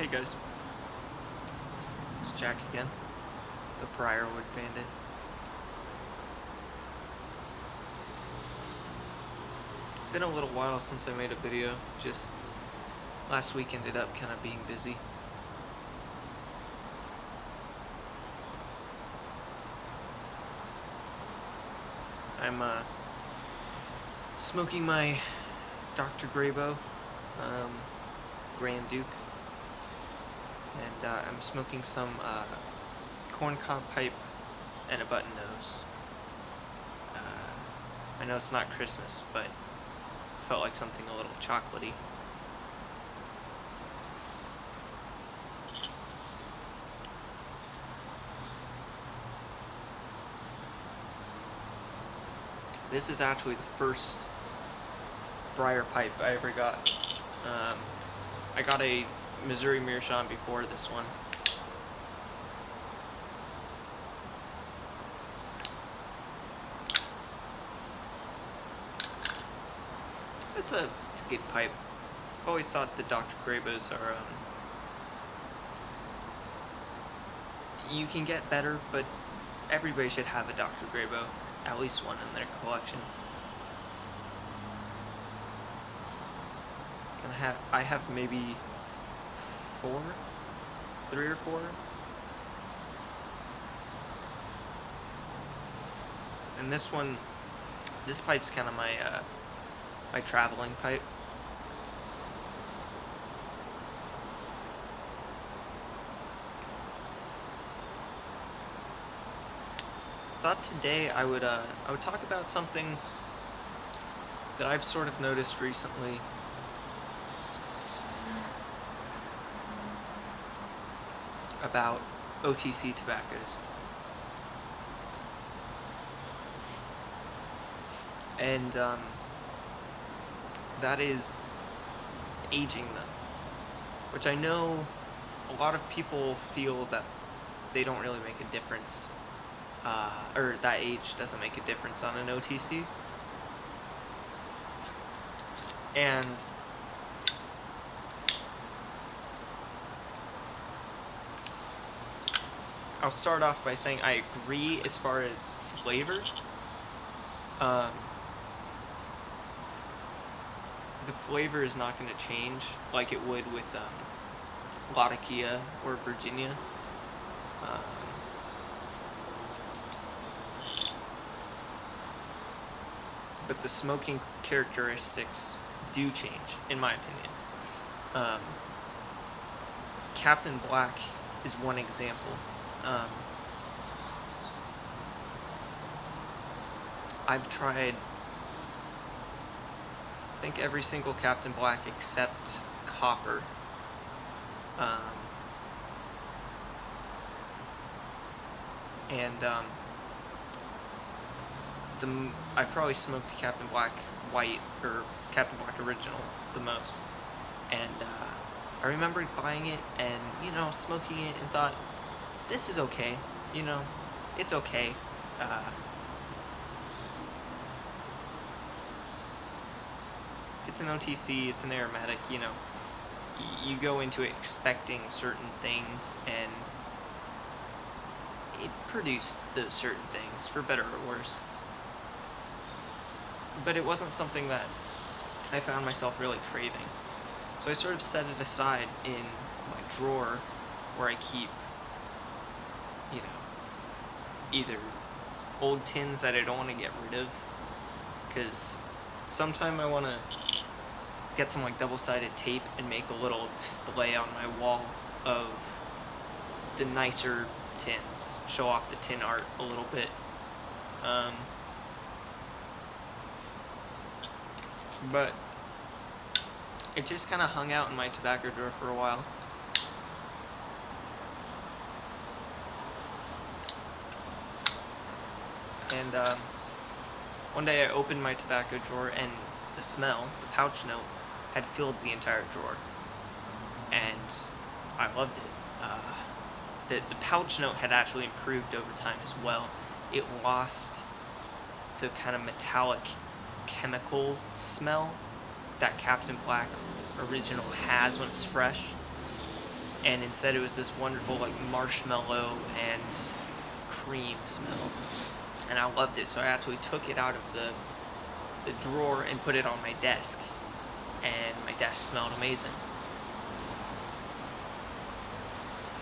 Hey guys, it's Jack again, the Briarwood Bandit. Been a little while since I made a video, just last week ended up kind of being busy. I'm smoking my Dr. Graybo, Grand Duke, and I'm smoking some corncob pipe and a button nose. I know it's not Christmas, but felt like something a little chocolatey. This is actually the first briar pipe I ever got. I got a Missouri Meerschaum before this one. It's a good pipe. I've always thought the Dr. Graybos are, you can get better, but everybody should have a Dr. Graybo, at least one in their collection. And I have maybe 3 or 4. And this pipe's kind of my my traveling pipe. Thought today I would talk about something that I've sort of noticed recently. About OTC tobaccos. And that is aging them, which I know a lot of people feel that they don't really make a difference, or that age doesn't make a difference on an OTC. And I'll start off by saying I agree as far as flavor. The flavor is not going to change like it would with Latakia or Virginia. But the smoking characteristics do change, in my opinion. Captain Black is one example. I've tried, I think, every single Captain Black except Copper. I've probably smoked Captain Black White or Captain Black Original the most. And I remember buying it and, smoking it and thought, this is okay, it's okay. It's an OTC, it's an aromatic, you go into it expecting certain things, and it produced those certain things, for better or worse. But it wasn't something that I found myself really craving. So I sort of set it aside in my drawer where I keep, either old tins that I don't want to get rid of, because sometime I want to get some double-sided tape and make a little display on my wall of the nicer tins, show off the tin art a little bit. But it just kind of hung out in my tobacco drawer for a while. And one day I opened my tobacco drawer and the smell, the pouch note, had filled the entire drawer. And I loved it. The pouch note had actually improved over time as well. It lost the kind of metallic chemical smell that Captain Black Original has when it's fresh. and instead it was this wonderful like marshmallow and cream smell, and I loved it. So I actually took it out of the drawer and put it on my desk, and my desk smelled amazing.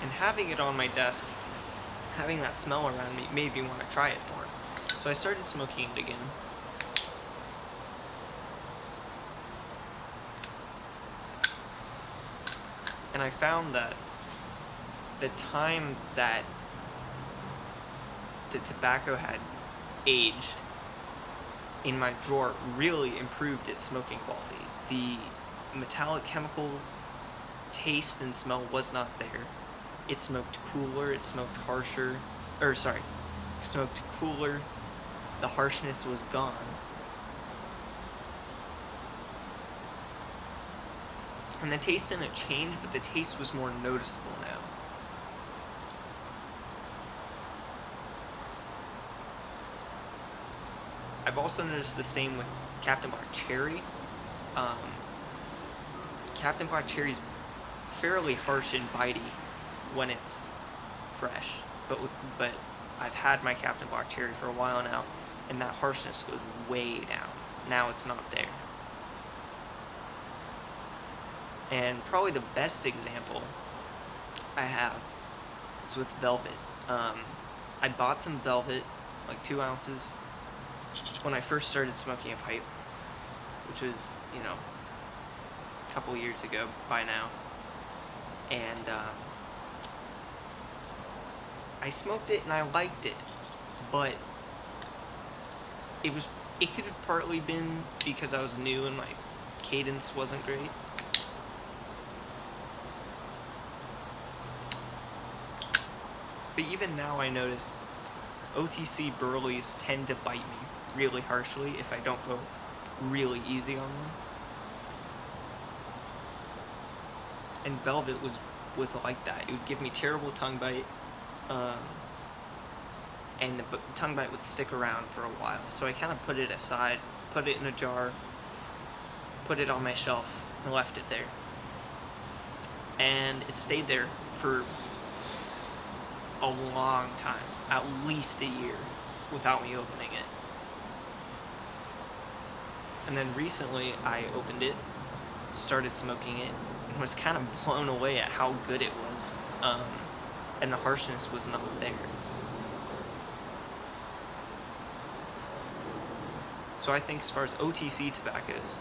And having it on my desk, having that smell around me, made me want to try it more. So I started smoking it again. And I found that the time that the tobacco had aged in my drawer really improved its smoking quality. The metallic chemical taste and smell was not there. It smoked cooler, it smoked harsher, smoked cooler, the harshness was gone. And the taste didn't change, but the taste was more noticeable now. I've also noticed the same with Captain Black Cherry. Captain Black Cherry's fairly harsh and bitey when it's fresh, but I've had my Captain Black Cherry for a while now, and that harshness goes way down. Now it's not there. And probably the best example I have is with Velvet. I bought some Velvet, like 2 ounces, when I first started smoking a pipe, which was, a couple years ago by now. And I smoked it and I liked it, but it could have partly been because I was new and my cadence wasn't great. But even now I notice OTC burleys tend to bite me really harshly if I don't go really easy on them. And Velvet was like that. It would give me terrible tongue bite, and the tongue bite would stick around for a while. So I kind of put it aside, put it in a jar, put it on my shelf, and left it there. And it stayed there for a long time, at least a year, without me opening it. And then recently I opened it, started smoking it, and was kind of blown away at how good it was, and the harshness was not there. So I think as far as OTC tobaccos,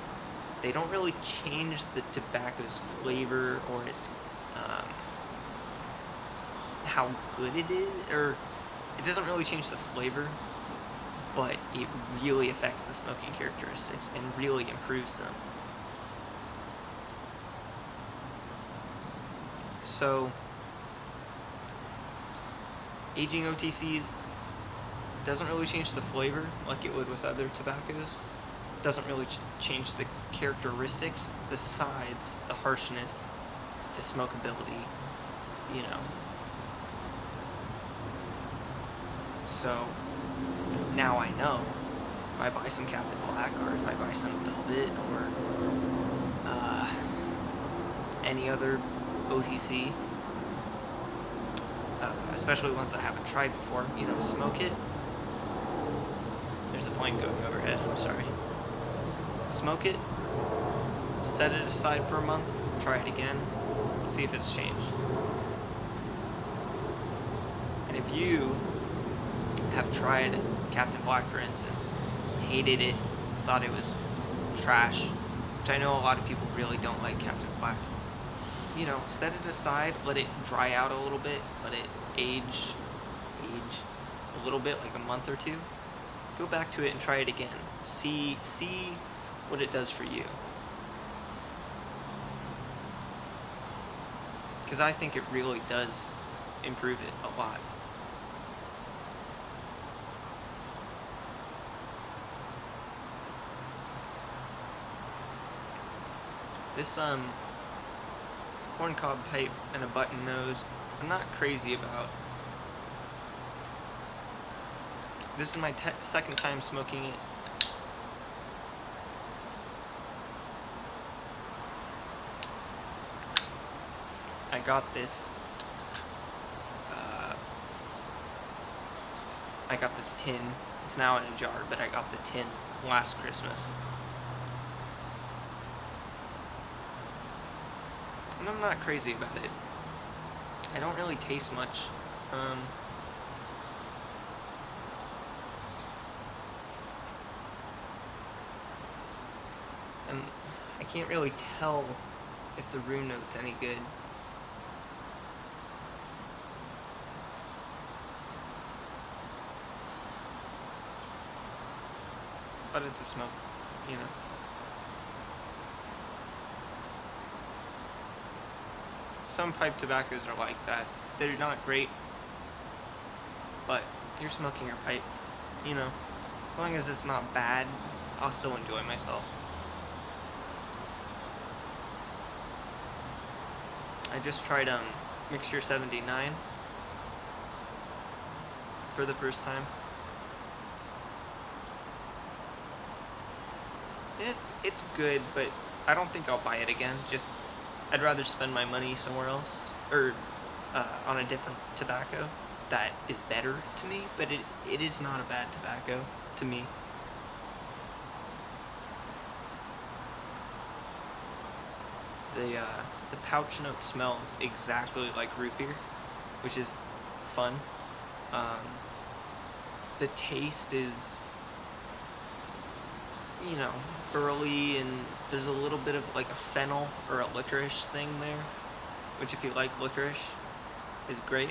they don't really change the tobacco's flavor or its how good it is, or it doesn't really change the flavor, but it really affects the smoking characteristics and really improves them. So, aging OTCs doesn't really change the flavor like it would with other tobaccos. Doesn't really change the characteristics besides the harshness, the smokability, So, now I know if I buy some Captain Black or if I buy some Velvet or any other OTC, especially ones that I haven't tried before, smoke it. There's a plane going overhead, I'm sorry. Smoke it, set it aside for a month, try it again, see if it's changed. And if you have tried Captain Black, for instance, hated it, thought it was trash, which I know a lot of people really don't like Captain Black, set it aside, let it dry out a little bit, let it age a little bit, like a month or two. Go back to it and try it again. See what it does for you. Because I think it really does improve it a lot. This corncob pipe and a button nose, I'm not crazy about. This is my second time smoking it. I got this. I got this tin. It's now in a jar, but I got the tin last Christmas. And I'm not crazy about it. I don't really taste much. And I can't really tell if the room note's any good. But it's a smoke, you know. Some pipe tobaccos are like that. They're not great, but you're smoking your pipe, you know. As long as it's not bad, I'll still enjoy myself. I just tried Mixture 79 for the first time. And it's good, but I don't think I'll buy it again. I'd rather spend my money somewhere else, or on a different tobacco that is better to me, but it is not a bad tobacco to me. The pouch note smells exactly like root beer, which is fun. The taste is, you know, burly, and there's a little bit of like a fennel or a licorice thing there, which if you like licorice is great.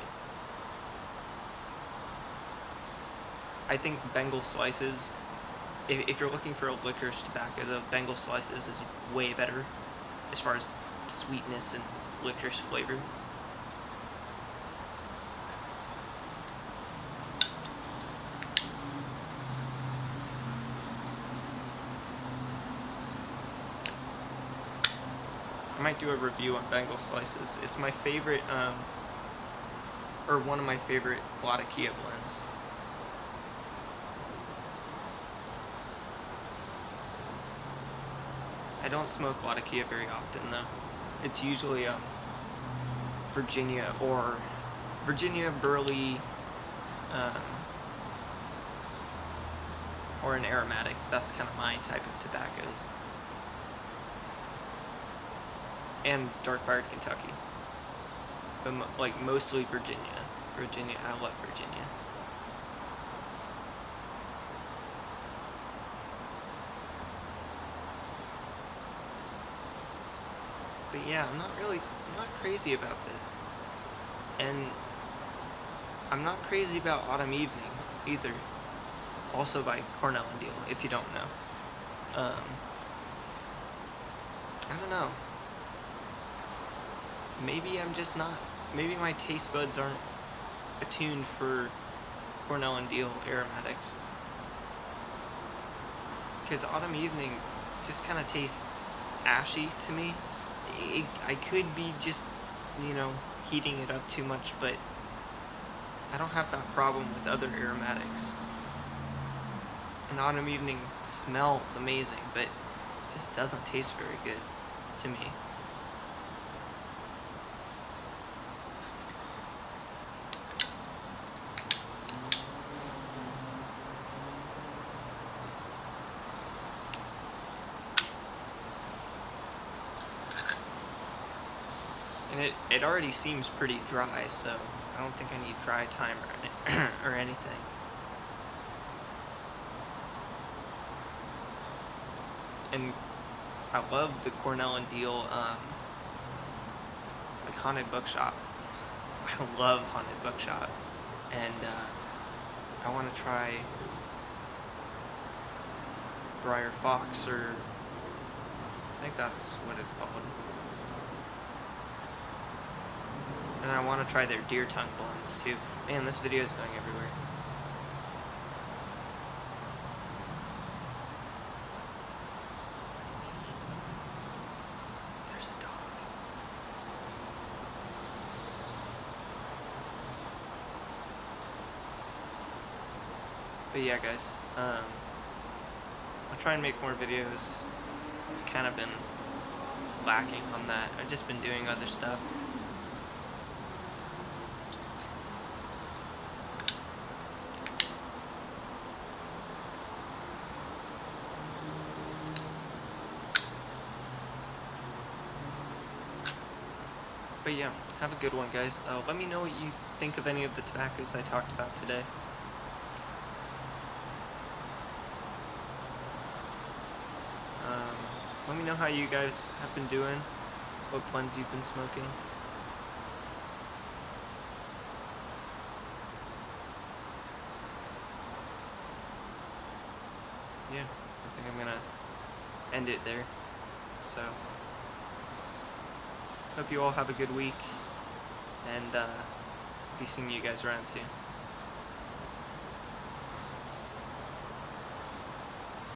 I think Bengal Slices, if you're looking for a licorice tobacco, the Bengal Slices is way better as far as sweetness and licorice flavor. I might do a review on Bengal Slices. It's my favorite, or one of my favorite Latakia blends. I don't smoke Latakia very often though. It's usually Virginia Burley, or an aromatic. That's kind of my type of tobaccos. And dark-fired Kentucky, but like mostly Virginia. I love Virginia. But yeah, I'm not crazy about this, and I'm not crazy about Autumn Evening either. Also by Cornell and Deal, if you don't know. I don't know. Maybe I'm just not. Maybe my taste buds aren't attuned for Cornell and Deal aromatics. Because Autumn Evening just kind of tastes ashy to me. I could be just, you know, heating it up too much, but I don't have that problem with other aromatics. And Autumn Evening smells amazing, but just doesn't taste very good to me. And it already seems pretty dry, so I don't think I need dry time or anything. And I love the Cornell and Deal, like Haunted Bookshop. I love Haunted Bookshop, and I want to try Briar Fox, or I think that's what it's called. And I want to try their deer tongue blends too. Man, this video is going everywhere. There's a dog. But yeah, guys, I'll try and make more videos. I've kind of been lacking on that. I've just been doing other stuff. But yeah, have a good one, guys. Let me know what you think of any of the tobaccos I talked about today. Um, Let me know how you guys have been doing, what ones you've been smoking. Yeah, I think I'm gonna end it there. So, hope you all have a good week, and be seeing you guys around soon.